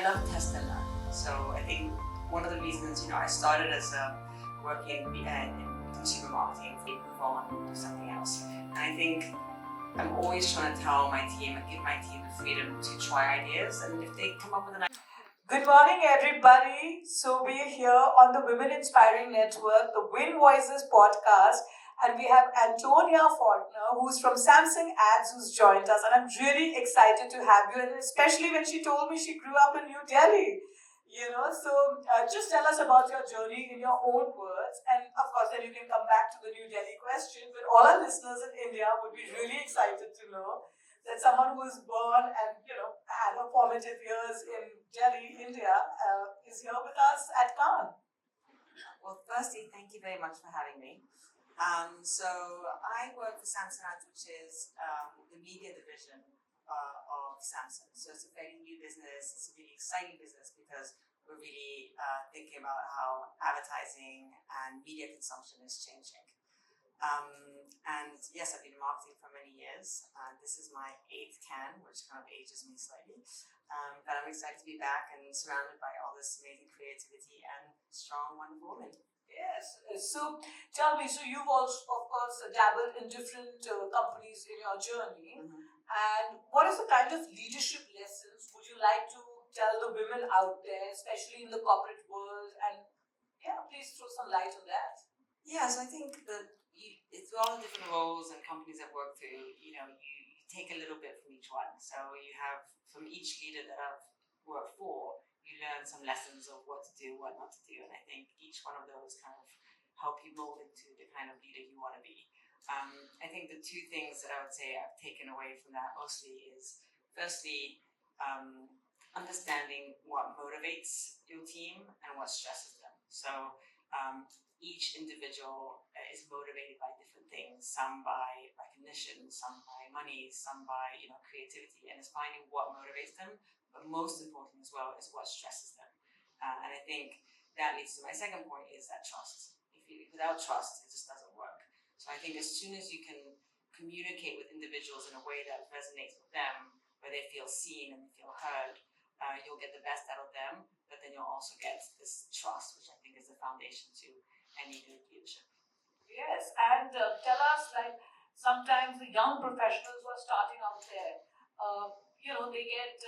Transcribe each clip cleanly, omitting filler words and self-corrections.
love test and learn. So I think one of the reasons, I started as working in consumer marketing, move on to something else. And I think I'm always trying to tell my team and give my team the freedom to try ideas. And if they come up with an idea. Good morning, everybody. So we're here on the Women Inspiring Network, the Win Voices podcast, and we have Antonia Faulkner, who's from Samsung Ads, who's joined us. And I'm really excited to have you, and especially when she told me she grew up in New Delhi. Just tell us about your journey in your own words, and of course, then you can come back to the New Delhi question. But all our listeners in India would be really excited to know that someone who was born and had a formative years in Delhi, India, is here with us at Cannes. Well, firstly, thank you very much for having me. So I work for Samsung Ads, which is the media division of Samsung. So it's a very new business. It's a really exciting business because we're really thinking about how advertising and media consumption is changing. And yes, I've been in marketing for many years. This is my 8th Cannes, which kind of ages me slightly. But I'm excited to be back and surrounded by all this amazing creativity and strong, wonderful women. Yes. So tell me, so you've also, of course, dabbled in different companies in your journey. Mm-hmm. And what is the kind of leadership lessons would you like to tell the women out there, especially in the corporate world? And please throw some light on that. Yeah, so I think that it's all the different roles and companies I've worked through, you take a little bit from each one. So you have, from each leader that I've worked for, you learn some lessons of what to do, what not to do. And I think each one of those kind of help you mold into the kind of leader you want to be. I think the two things that I would say I've taken away from that mostly is, firstly, understanding what motivates your team and what stresses them. So each individual is motivated by different things, some by recognition, some by money, some by creativity, and it's finding what motivates them, but most important as well is what stresses them. And I think that leads to my second point, is that trust. Without trust, it just doesn't work. So I think as soon as you can communicate with individuals in a way that resonates with them, where they feel seen and feel heard, you'll get the best out of them, but then you'll also get this trust, which I think is the foundation to any good leadership. Yes, and tell us, like, sometimes the young professionals who are starting out there, they get,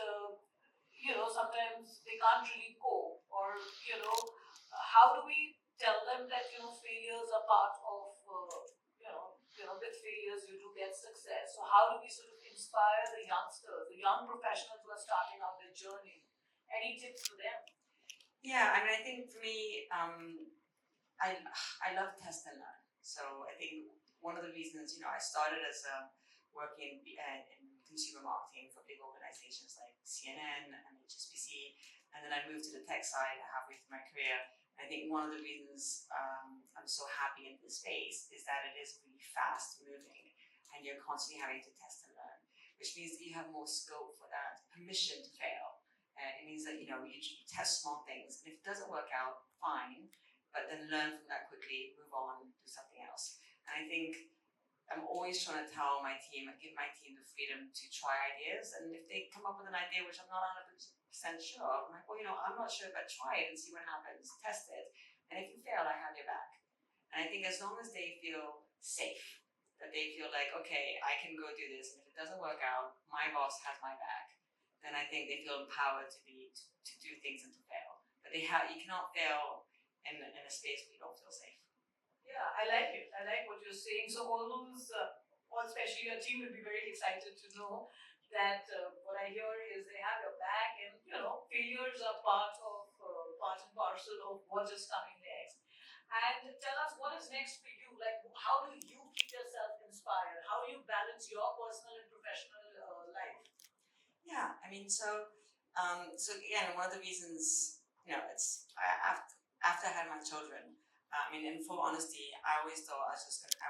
sometimes they can't really cope, or, how do we tell them that, failures are part of, with failures you do get success. So how do we sort of inspire the youngsters, the young professionals who are starting out their journey? Any tips for them? Yeah, I mean, I think for me, I love test and learn. So I think one of the reasons, I started as working in consumer marketing for big organizations like CNN and HSBC, and then I moved to the tech side halfway through my career. I think one of the reasons I'm so happy in this space is that it is really fast moving and you're constantly having to test and learn, which means that you have more scope for that permission to fail. It means that, you test small things, and if it doesn't work out, fine, but then learn from that quickly, move on, do something else. And I think I'm always trying to tell my team and give my team the freedom to try ideas, and if they come up with an idea which I'm not 100% sure of, I'm like, well, I'm not sure, but try it and see what happens, test it, and if you fail, I have your back. And I think as long as they feel safe, that they feel like, okay, I can go do this, and if it doesn't work out, my boss has my back, then I think they feel empowered to do things and to fail. But you cannot fail in a space where you don't feel safe. Yeah, I like it. I like what you're saying. So all those, especially your team, will be very excited to know that what I hear is they have your back, and failures are part and parcel of what is coming next. And tell us, what is next for you? Like, how do you keep yourself inspired? How do you balance your personal and professional life? Yeah, I mean, so again, one of the reasons, it's after I had my children. I mean, in full honesty, I always thought I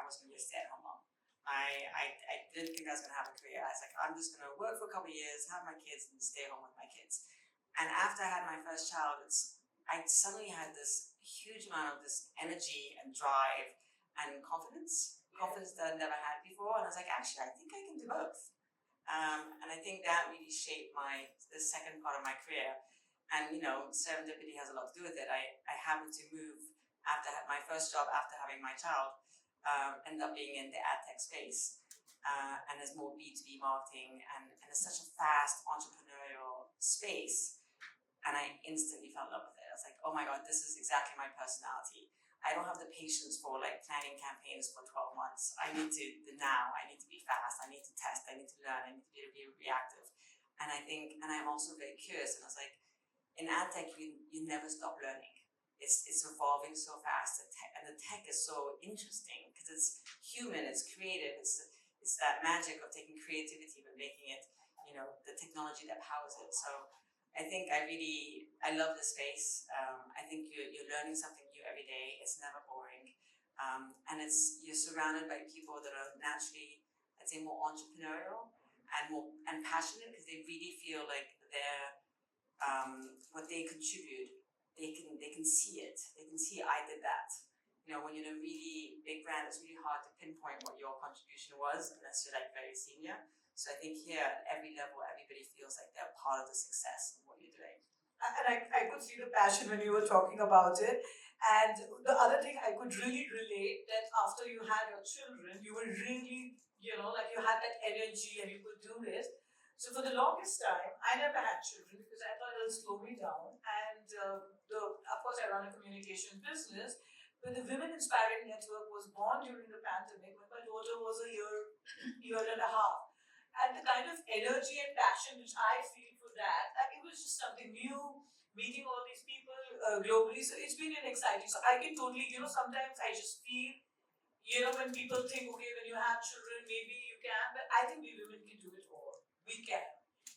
was going to be a stay-at-home mom. I didn't think I was going to have a career. I was like, I'm just going to work for a couple of years, have my kids, and stay home with my kids. And after I had my first child, I suddenly had this huge amount of this energy and drive and confidence that I've never had before. And I was like, actually, I think I can do both. And I think that really shaped the second part of my career. And serendipity has a lot to do with it. I happened to move after my first job after having my child, ended up being in the ad tech space. And there's more B2B marketing, and it's such a fast entrepreneurial space. And I instantly fell in love with it. I was like, oh my God, this is exactly my personality. I don't have the patience for like planning campaigns for 12 months. I need to now. I need to be fast. I need to test. I need to learn. I need to be reactive. And I'm also very curious. And I was like, in ad tech, you never stop learning. It's evolving so fast, and the tech is so interesting because it's human, it's creative, it's that magic of taking creativity but making it, the technology that powers it. So I think I love the space. I think you're learning something new every day. It's never boring, and you're surrounded by people that are naturally, I'd say, more entrepreneurial and passionate because they really feel like what they contribute, they can see it. They can see I did that. When you're in a really big brand, it's really hard to pinpoint what your contribution was unless you're like very senior. So I think here at every level, everybody feels like they're part of the success of what you're doing. And I could see the passion when you were talking about it. And the other thing I could really relate that after you had your children, you were really, like you had that energy and you could do this. So for the longest time, I never had children because I thought it'll slow me down. And of course, I run a communication business. But the Women Inspiring Network was born during the pandemic when my daughter was a year and a half. And the kind of energy and passion which I feel for that, like it was just something new, meeting all these people globally. So it's been an exciting. So I can totally, sometimes I just feel, when people think, okay, when you have children, maybe you can, but I think we women can do it all. We can.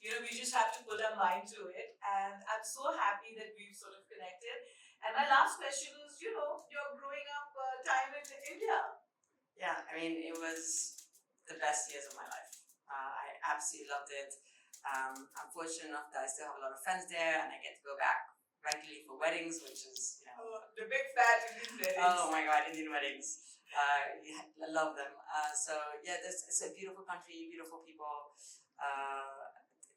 We just have to put our mind to it. And I'm so happy that we've sort of connected. And my last question is, you're growing up time in India. Yeah, I mean, it was the best years of my life. I absolutely loved it. I'm fortunate enough that I still have a lot of friends there, and I get to go back regularly for weddings, which is, the big fat Indian weddings. Oh my God, Indian weddings. I love them. So yeah, it's a beautiful country, beautiful people.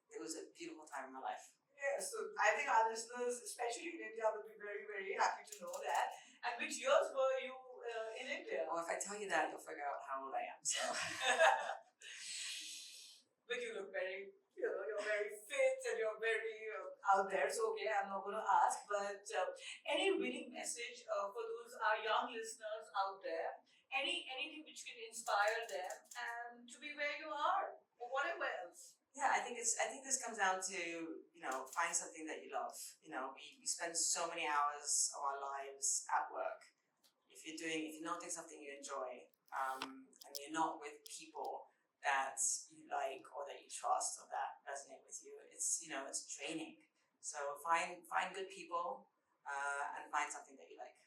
It was a beautiful time in my life. Yeah, so I think our listeners, especially in India, will be very, very happy to know that. And which years were you in India? Well, if I tell you that, you'll figure out how old I am. So. But you look very, you're very fit and you're very out there. So okay, I'm not going to ask. But any winning message for those our young listeners out there? Anything which can inspire them and to be where you are or whatever else. Yeah, I think this comes down to find something that you love. We spend so many hours of our lives at work. If you're not doing something you enjoy, and you're not with people that you like or that you trust or that resonate with you, it's draining. So find good people and find something that you like.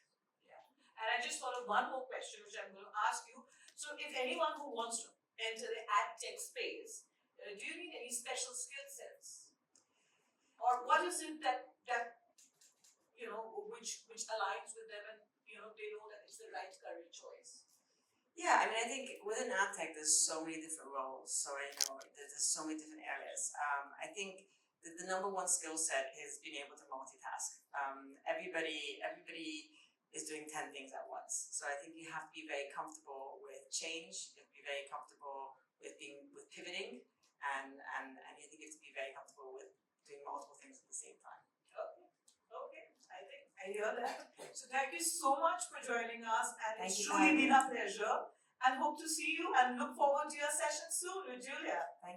Yeah. And I just thought of one more question which I'm going to ask you. So if anyone who wants to enter the ad tech space, do you need any special skill sets? Or what is it that which aligns with them and they know that it's the right career choice? Yeah, I mean, I think within ad tech there's so many different roles. So there's so many different areas. I think the number one skill set is being able to multitask. Everybody is doing 10 things at once. So I think you have to be very comfortable with change. You have to be very comfortable with pivoting. And I think you have to be very comfortable with doing multiple things at the same time. Okay. I think I hear that. So thank you so much for joining us, and Thank it's you, truly been a pleasure. And hope to see you and look forward to your session soon with Julia. Thank you.